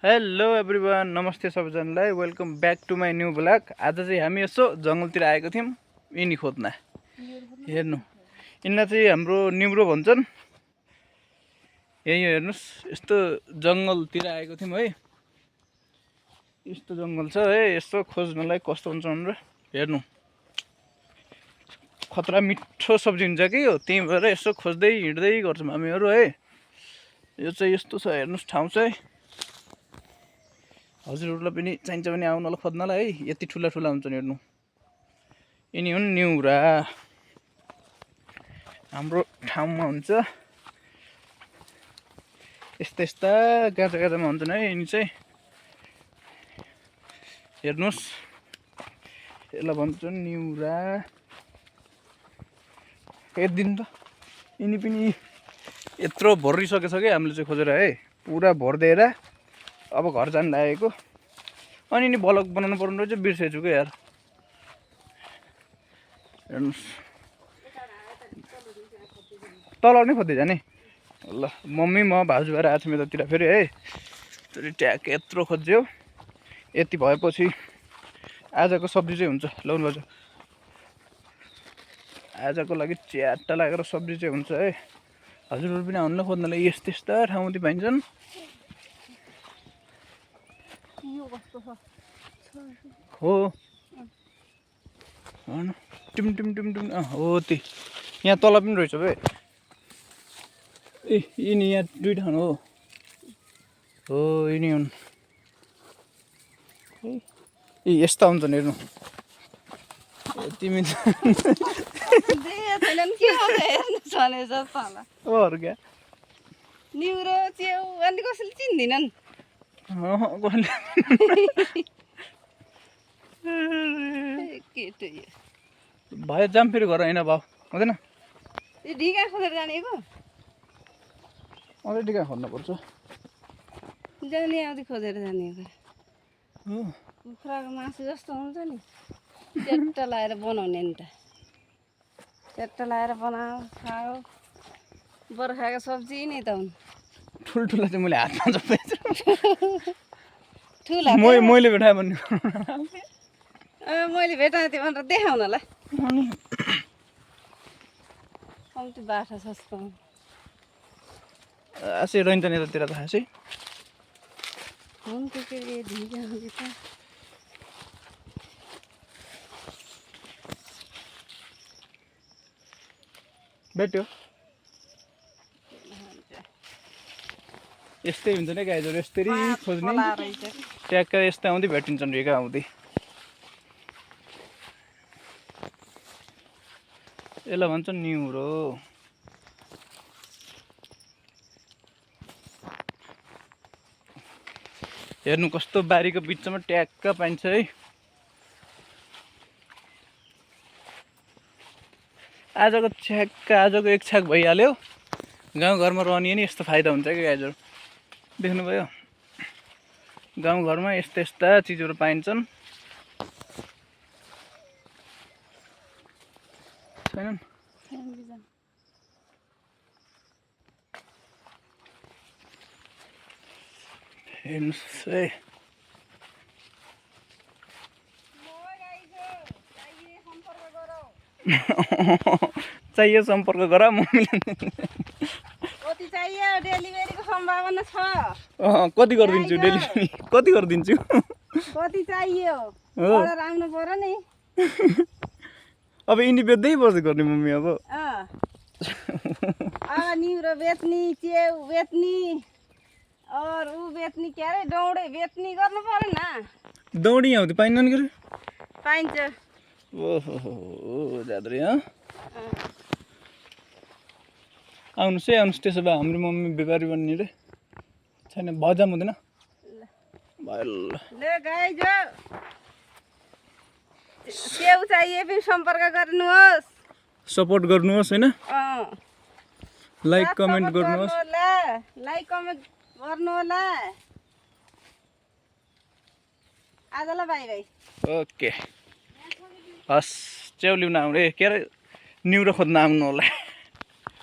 Hello everyone, नमस्ते सबैजनालाई। Welcome back to my new blog. आज चाहिँ हामी यसो जङ्गलतिर आएको थियौँ यिनी खोज्न। हेर्नु, यिनलाई चाहिँ हाम्रो निउरो भन्छन्। यही हेर्नुहोस्, यस्तो जङ्गलतिर आएको थियौँ है। यस्तो जङ्गल छ है, यसो खोज्नलाई कस्तो हुन्छ भनेर हेर्नु। खतरा मिठो सब्जी हुन्छ कि हो, त्यही भएर यसो खोज्दै हिँड्दै गर्छौँ हामीहरू है। यो चाहिँ यस्तो छ, हेर्नुहोस् ठाउँ चाहिँ। हजुरहरूलाई पनि चाहिन्छ भने आउनलाई खोज्नलाई है। यति ठुला ठुला हुन्छन् हेर्नु। यिनी हुन् निउरा। हाम्रो ठाउँमा हुन्छ यस्ता यस्ता गाजा गाजामा हुन्छन् है यिनी चाहिँ। हेर्नुहोस्, यसलाई भन्छन् निउरा। हेरिदिनु त, यिनी पनि यत्रो भरिसकेछ कि हामीले चाहिँ खोजेर है। पुरा भरिदिएर अब घर जान लागेको। अनि नि ब्लग बनाउनु पर्ने रहेछ, बिर्सेछु क्या यार। हेर्नुहोस्, तल नै खोज्दै जाने। ल, मम्मी म भाउजू भएर आएको छु यतातिर फेरि है। फेरि ट्याक यत्रो खोज्यो। यति भएपछि आजको सब्जी चाहिँ हुन्छ। लौन भाउजू, आजको लागि च्याट्टा लागेर सब्जी चाहिँ हुन्छ है। हजुरहरू पनि आउनु खोज्नलाई यस्ता यस्ता ठाउँमा पाइन्छन्। हो टिम टिम टिम टिम हो त्यही। यहाँ तल पनि रहेछ भाइ। ए यिनी यहाँ दुईवटा खानु हो यिनी हुन्। ए यस्ता हुन्छन् हेर्नु। तिमी अरू क्या निउरो च्याउ अनि कसैले चिन्दिनन्। भयो जाम फेरि घर होइन भाउ हुँदैन। ढिका खोजेर जानेको अझै टिका खोज्नुपर्छ। जाने आउँदै खोजेर जानेको कुखुराको मासु जस्तो हुन्छ नि, च्याट्ट लाएर बनाउने नि त। च्याट्ट लाएर बनाऊ खाऊ, बर्खाको सब्जी नै त हुन्। ठुल्ठुला चाहिँ मैले हातमा जपेछु। ठुला मैले भेटाएँ भन्ने मैले भेटाएको थिएँ भनेर देखाउनलाई कम्ती बाठा सस्तो आसे रहन्छ नि यतातिर त खासै हुन्थ्यो के ढिका हुँदै त। भेट्यो। यस्तै हुन्छ नि गाईहरू, यस्तरी खोज्ने ट्याक्क यस्तै आउँदै भेटिन्छन् ढिका आउँदै। यसलाई भन्छन् निउरो। हेर्नु कस्तो बारीको बिचमा ट्याक्क पाइन्छ है। आजको एक छ्याक भइहाल्यो। गाउँघरमा रहने नि यस्तो फाइदा हुन्छ कि गाईहरू। देख्नुभयो, गाउँघरमा यस्ता यस्ता चिजहरू पाइन्छन्। छैनन् हेर्नुहोस् है। चाहियो सम्पर्क गर मम्मीले। कति चाहियो? डेलिभरीको सम्भावना छ। कति गरिदिन्छु डेलिभरी? कति गरिदिन्छु? कति चाहियो? अर्डर आउनु पर्यो नि। अब यिनी बेच्दै बस्दै गर्ने मम्मी अब। निउरो बेच्ने, च्याउ बेच्ने, और ऊ बेच्ने, के अरे डौडे बेच्ने गर्नु पर्यो न। दौडी आउँदै पाइँदैन कि? पाइन्छ। ओहो जाँदै आउनुहोस् है, आउनुहोस्। त्यसो भए हाम्रो मम्मी व्यापारी बन्ने रे छैन। बजाम हुँदैन भयो। ल गाई जो च्याउ चाहिए पनि सम्पर्क गर्नुहोस्, सपोर्ट गर्नुहोस् होइन। लाइक कमेन्ट गर्नुहोस्। लाइक कमेन्ट गर्नु होला। आजलाई बाई बाई। ओके हस्, च्याउ लिउन आउने के अरे निउरो खोज्न आउनु होला।